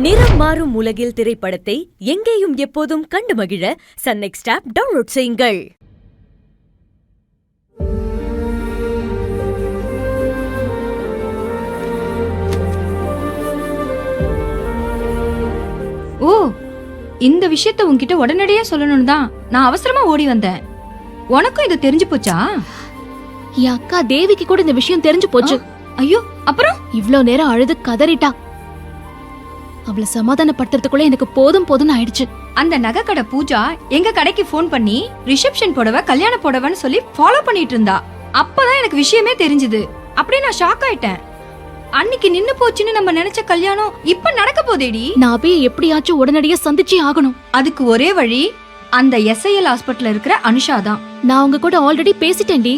நிறம் மாறும் உலகில் திரைப்படத்தை எங்கேயும் எப்போதும் கண்டு மகிழ சன் நெக்ஸ்ட் ஆப் டவுன்லோட் செய்யுங்கள். ஓ, இந்த விஷயத்தை உன்கிட்ட உடனடியே சொல்லணும் தான் நான் அவசரமா ஓடி வந்தேன். உனக்கும் இது தெரிஞ்சு போச்சா? என் அக்கா தேவிக்கு கூட இந்த விஷயம் தெரிஞ்சு போச்சு. ஐயோ, அப்புறம் இவ்ளோ நேரம் அழுது கதறிட்டா. அவளை சமாதானப்படுத்துறதுக்குள்ள எனக்கு போதும் போதும்னு ஆயிடுச்சு. அந்த நகை கடை பூஜா எங்க கடைக்கு போன் பண்ணி ரிசப்ஷன் புடவை கல்யாண புடவைன்னு சொல்லி ஃபாலோ பண்ணிட்டு இருந்தா. அப்பதான் எனக்கு விஷயமே தெரிஞ்சது. அப்படியே நான் ஷாக் ஆயிட்டேன். அன்னைக்கு நின்னு போச்சுன்னு நம்ம நினைச்ச கல்யாணம் இப்ப நடக்க போதேடி. நான் அபியை எப்படியாச்சும் உடனடியா சந்திச்சே ஆகணும். அதுக்கு ஒரே வழி அந்த SIL ஹாஸ்பிட்டல்ல இருக்கிற அனுஷா தான். நான் அவங்க கூட ஆல்ரெடி பேசிட்டேன்டி.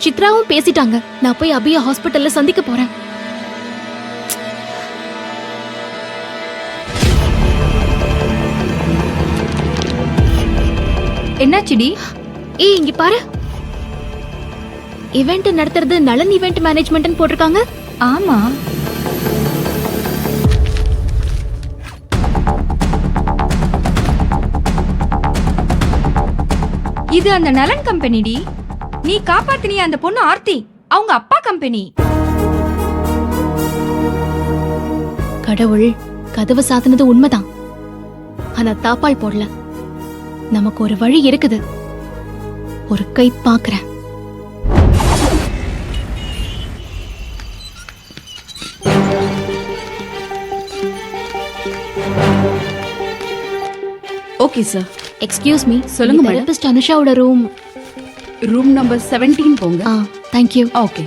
சித்ராவும் பேசிட்டாங்க. நான் போய் அபிய ஹாஸ்பிட்டல்ல சந்திக்க போறேன். என்னாச்சுடி? ஏய், இங்க பாரு. இவெண்ட் நடத்துறது நலன் இவெண்ட் மேனேஜ்மெண்ட்னு போட்டிருக்காங்க. ஆமா, இது அந்த நலன் கம்பெனிடி. நீ காப்பாத்தினிய அந்த பொண்ணு ஆர்த்தி, அவங்க அப்பா கம்பெனி. கடவுள் கதவு சாத்தினது உண்மைதான். ஆனா தாப்பால் போடல. நமக்கு ஒரு வழி இருக்குது. ஒரு கை பாக்குறேன். Okay sir. Excuse me. சொல்லுங்க மேடம். தெரபிஸ்ட் அனுஷாவோட ரூம் நம்பர் 17 போங்க. Thank you. Okay.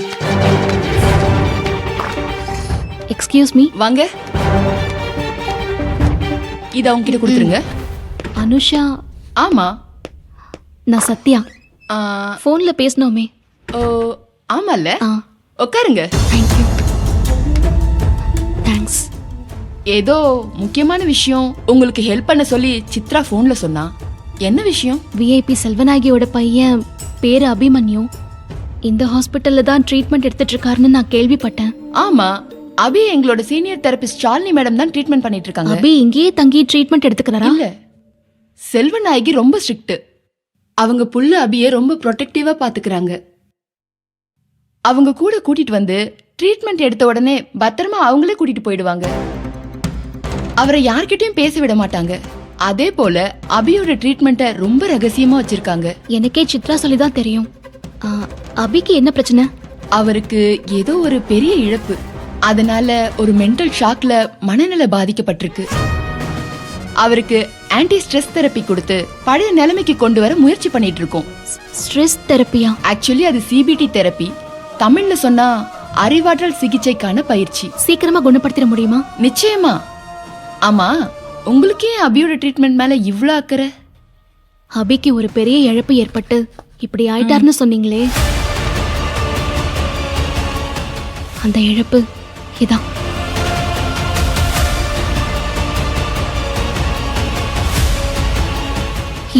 Excuse me. வாங்க. இத அவங்க கிட்ட கொடுத்துருங்க. அனுஷா. ஆமா. நான் சத்யா. போன்ல பேசணுமே. ஓ, ஆமால. ஆ, உட்காருங்க. Thank you. தேங்க்ஸ். ஏதோ முக்கியமான விஷயம் உங்களுக்கு ஹெல்ப் பண்ண சொல்லி சித்ரா போன்ல சொன்னா. என்ன விஷயம்? VIP செல்வநாயகியோட பையன் பேரு அபிமன்யு இந்த ஹாஸ்பிட்டல்ல தான் ட்ரீட்மெண்ட் எடுத்துட்டு இருக்காருன்னு நான் கேள்விப்பட்டேன். ஆமா, அபி எங்களோட சீனியர் தெரபிஸ்ட் ஷாலினி மேடம் தான் ட்ரீட்மெண்ட் பண்ணிட்டு இருக்காங்க. அபி இங்கேயே தங்கி ட்ரீட்மெண்ட் எடுத்துக்கிறாரா? இல்ல, செல்வநாயகி ரொம்ப ஸ்ட்ரிக்ட். அவங்க புள்ள அபிய ரொம்ப ப்ரொடெக்டிவா பாத்துக்கிறாங்க. அவங்க கூட கூட்டிட்டு வந்து ட்ரீட்மெண்ட் எடுத்த உடனே பத்திரமா அவங்களே கூட்டிட்டு போயிடுவாங்க. அவரை யார்கிட்டயும் பேச விட மாட்டாங்க. அதே போல அபியோட ட்ரீட்மெண்ட்டை ரொம்ப ரகசியமா வச்சிருக்காங்க. எனக்கே சித்ரா சொல்லிதான் தெரியும். அபிக்கு என்ன பிரச்சனை? அவருக்கு ஏதோ ஒரு பெரிய இழப்பு. அதனால ஒரு மென்டல் ஷாக்ல மனநல பாதிக்கப்பட்டிருக்கு. அவருக்கு ஆன்டி ஸ்ட்ரெஸ் தெரப்பி கொடுத்து பழைய நிலைமைக்கு கொண்டு வர முயற்சி பண்ணிட்டு இருக்கோம். ஸ்ட்ரெஸ் தெரப்பியா? ஆக்சுவலி அது CBT தெரப்பி. தமிழ்ல சொன்னா அறிவாற்றல் சிகிச்சைக்கான பயிற்சி. சீக்கிரமா குணப்படுத்திட முடியுமா? நிச்சயமா. ஆமா, உங்களுக்கு ஏன் அபியோட ட்ரீட்மெண்ட் மேல இவ்ளோ அக்கறை? அபிக்கு ஒரு பெரிய இழப்பு ஏற்பட்டு இப்படி ஆயிட்டாருன்னு சொன்னீங்களே, அந்த இழப்பு இதான்.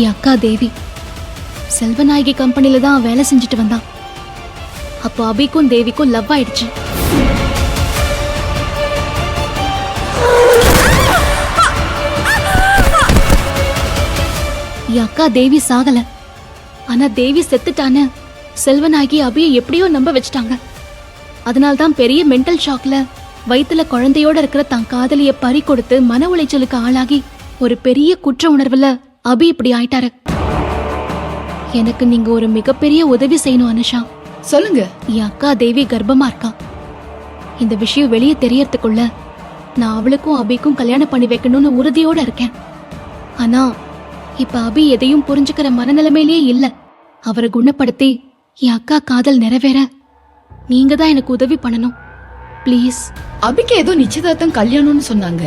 என் அக்கா தேவி செல்வநாயகி கம்பெனில தான் வேலை செஞ்சுட்டு வந்தான். அப்போ அபிக்கும் தேவிக்கும் லவ் ஆயிடுச்சு. என் அக்கா தேவி சாகல, ஆனா தேவி செத்துட்டான்னு செல்வநாயகி அபியை எப்படியோ நம்ப வச்சுட்டாங்க. அதனால்தான் பெரிய மென்டல் ஷாக்ல வயித்துல குழந்தையோட இருக்கிற தான் காதலிய பறி கொடுத்து மன உளைச்சலுக்கு ஆளாகி ஒரு பெரிய குற்ற உணர்வுல அபி இப்படி ஆயிட்டாரு. எனக்கு நீங்க ஒரு மிகப்பெரிய உதவி செய்யணும் அனுஷா. சொல்லுங்க. என் அக்கா தேவி கர்ப்பமா இருக்கா. இந்த விஷயம் வெளியே தெரியறதுக்குள்ள நான் அவளுக்கும் அபிக்கும் கல்யாணம் பண்ணி வைக்கணும்னு உறுதியோட இருக்கேன். ஆனா இப்ப அபி எதையும் புரிஞ்சுக்கிற மனநிலைமையிலேயே இல்ல. அவரை குணப்படுத்தி என் அக்கா காதல் நிறைவேற நீங்க தான் எனக்கு உதவி பண்ணணும், ப்ளீஸ். அபிக்கு ஏதோ நிச்சயதார்த்தம் கல்யாணம்னு சொன்னாங்க.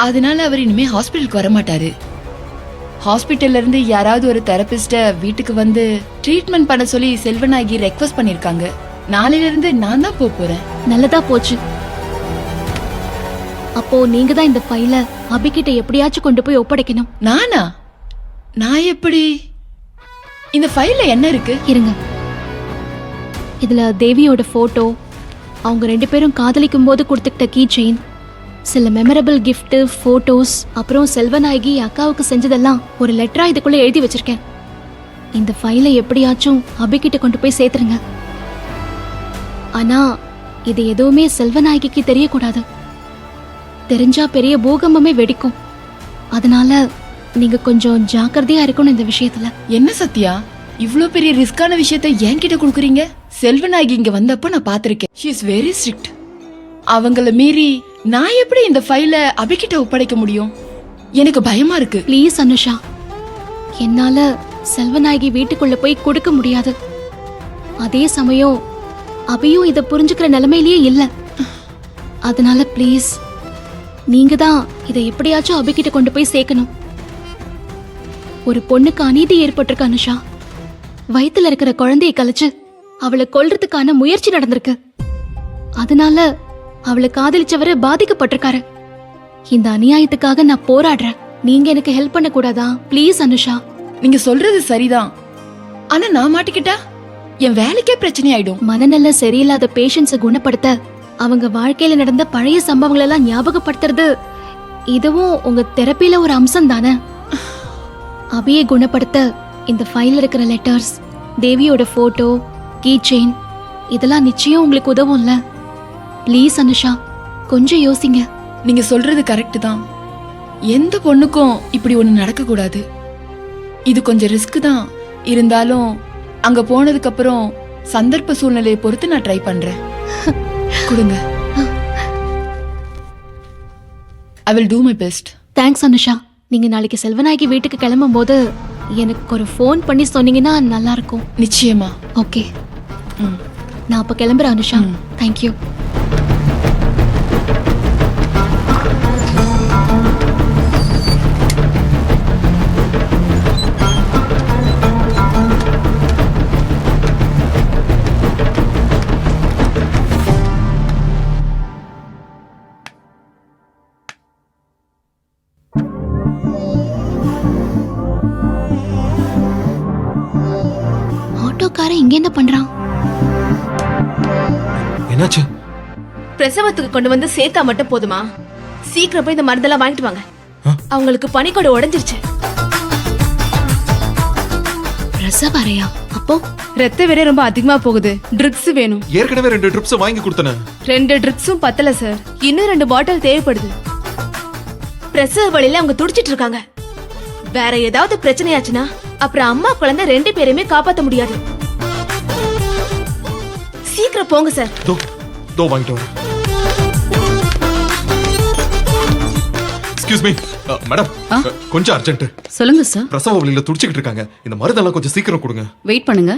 அதனால அவர் இனிமே ஹாஸ்பிட்டலுக்கு வர மாட்டாரு. ஹாஸ்பிட்டல்ல இருந்து யாராவது ஒரு தெரபிஸ்ட வீட்டுக்கு வந்து ட்ரீட்மெண்ட் பண்ண சொல்லி செல்வநாயகி ரெக்வெஸ்ட் பண்ணிருக்காங்க. நாளையில இருந்து நான் தான் போறேன். நல்லதா போச்சு. அப்போ நீங்க தான் இந்த ஃபைல அபிகிட்ட எப்படியாச்சும் கொண்டு போய் ஒப்படைக்கணும். நானா? நான் எப்படி? இந்த ஃபைல்ல என்ன இருக்கு? இருங்க. இதுல தேவியோட போட்டோ, அவங்க 2 பேரும் காதலிக்கும் போது கொடுத்துக்கிட்ட கீ செயின், சில மெமரபிள் gift, போட்டோஸ், அப்புறம் செல்வநாயகி அக்காவுக்கு செஞ்சதெல்லாம் ஒரு லெட்டரா இதுக்குள்ள எழுதி வச்சிருக்கேன். இந்த ஃபைலை எப்படியாச்சும் அபிகிட்ட கொண்டு போய் சேர்த்துருங்க. ஆனா இது எதுவுமே செல்வநாயகிக்கு தெரியக்கூடாது. தெரிஞ்சா பெரிய பூகம்பமே வெடிக்கும். அதனால நீங்க கொஞ்சம் ஜாக்கிரதையா இருக்கணும் இந்த விஷயத்துல. என்ன சத்யா, இவ்ளோ பெரிய ரிஸ்கான விஷயத்தை என்கிட்ட கொடுக்குறீங்க? செல்வநாயகி இங்க வந்தப்ப நான் பாத்திருக்கேன். She is very strict. அவங்கள மீறி நான் எப்படி இந்த ஃபைல அபிகிட்ட ஒப்படைக்க முடியும்? எனக்கு பயமா இருக்கு. ப்ளீஸ் அனுஷா, என்னால செல்வநாயகி வீட்டுக்குள்ள போய் கொடுக்க முடியாது. அதே சமயம் அபியும் இத புரிஞ்சுக்கிற நிலைமையிலேயே இல்ல. அதனால ப்ளீஸ் நீங்க தான் இதை எப்படியாச்சும் அபிகிட்ட கொண்டு போய் சேர்க்கணும். ஒரு பொண்ணுக்கு அநீதி ஏற்பட்டிருக்கு அனுஷா. வயித்துல இருக்கிற குழந்தையை கலைச்சு அவளை கொல்றதுக்கான முயற்சி நடந்திருக்கு. அதனால அவளை காதலிச்சவரு பாதிக்கப்பட்டிருக்காரு. இந்த அநியாயத்துக்காக நான் போராடுறேன். நீங்க எனக்கு ஹெல்ப் பண்ண கூடாதா? ப்ளீஸ் அனுஷா. நீங்க சொல்றது சரிதான். ஆனா நான் மாட்டிக்கிட்டா என் வேலைக்கே பிரச்சனை ஆயிடும். மனநல சரியில்லாத பேஷண்ட்ஸை குணப்படுத்த அவங்க வாழ்க்கையில நடந்த பழைய சம்பவங்கள் எல்லாம் ஞாபகப்படுத்துறது இதுவும் உங்க தெரப்பில ஒரு அம்சம் தானே. அபியை குணப்படுத்த இந்த ஃபைல்ல இருக்கிற லெட்டர்ஸ், தேவியோட போட்டோ, கீ செயின் இதெல்லாம் நிச்சயம் உங்களுக்கு உதவும்ல. ப்ளீஸ் அனுஷா, கொஞ்சம் யோசிங்க. நீங்க சொல்றது கரெக்ட் தான். எந்த பொண்ணுக்கும் இப்படி ஒண்ணு நடக்க கூடாது. இது கொஞ்சம் ரிஸ்க் தான். இருந்தாலும் அங்க போனதுக்கு அப்புறம் சந்தர்ப்ப சூழ்நிலையை பொறுத்து நான் ட்ரை பண்றேன். கொடுங்க. I will do my best. Thanks Anusha. நீங்க நாளைக்கு செல்வநாயகி வீட்டுக்கு கிளம்பும் போது எனக்கு ஒரு ஃபோன் பண்ணி சொன்னீங்கன்னா நல்லா இருக்கும். நிச்சயமா. ஓகே, நான் அப்ப கிளம்புறேன் அனுஷா. தேங்க்யூ. ஆட்டோக்காரன் இங்க என்ன பண்றான்? என்னாச்சு? பிரசவத்துக்கு கொண்டு வந்து சேர்த்தா மட்டும் போதுமா? சீக்கிரம் போய் இந்த மருந்தெல்லாம் வாங்கிட்டு வாங்க. அவங்களுக்கு பனிக்கொடை உடைஞ்சிருச்சு. பிரசவ அறையா? அப்போ ரத்த வேற ரொம்ப அதிகமா போகுது. ட்ரிப்ஸ் வேணும். ஏற்கனவே 2 ட்ரிப்ஸ் வாங்கி கொடுத்தன. 2 ட்ரிப்ஸும் பத்தல சார். இன்னும் 2 பாட்டில் தேவைப்படுது. பிரசவ வழியில அவங்க துடிச்சிட்டு இருக்காங்க. வேற ஏதாவது பிரச்சனையாச்சுன்னா அப்புறம் அம்மா குழந்தை 2 பேரையுமே காப்பாத்த முடியாது. சீக்கிரம் போங்க சார். தோ வாங்கிட்டு வரேன். எக்ஸ்கியூஸ் மீ மேடம், கொஞ்சம் அர்ஜென்ட். சொல்லுங்க சார். பிரசவ வழியில துடிச்சிட்டு இருக்காங்க. இந்த மருந்தெல்லாம் கொஞ்சம் சீக்கிரம் கொடுங்க. வெயிட் பண்ணுங்க.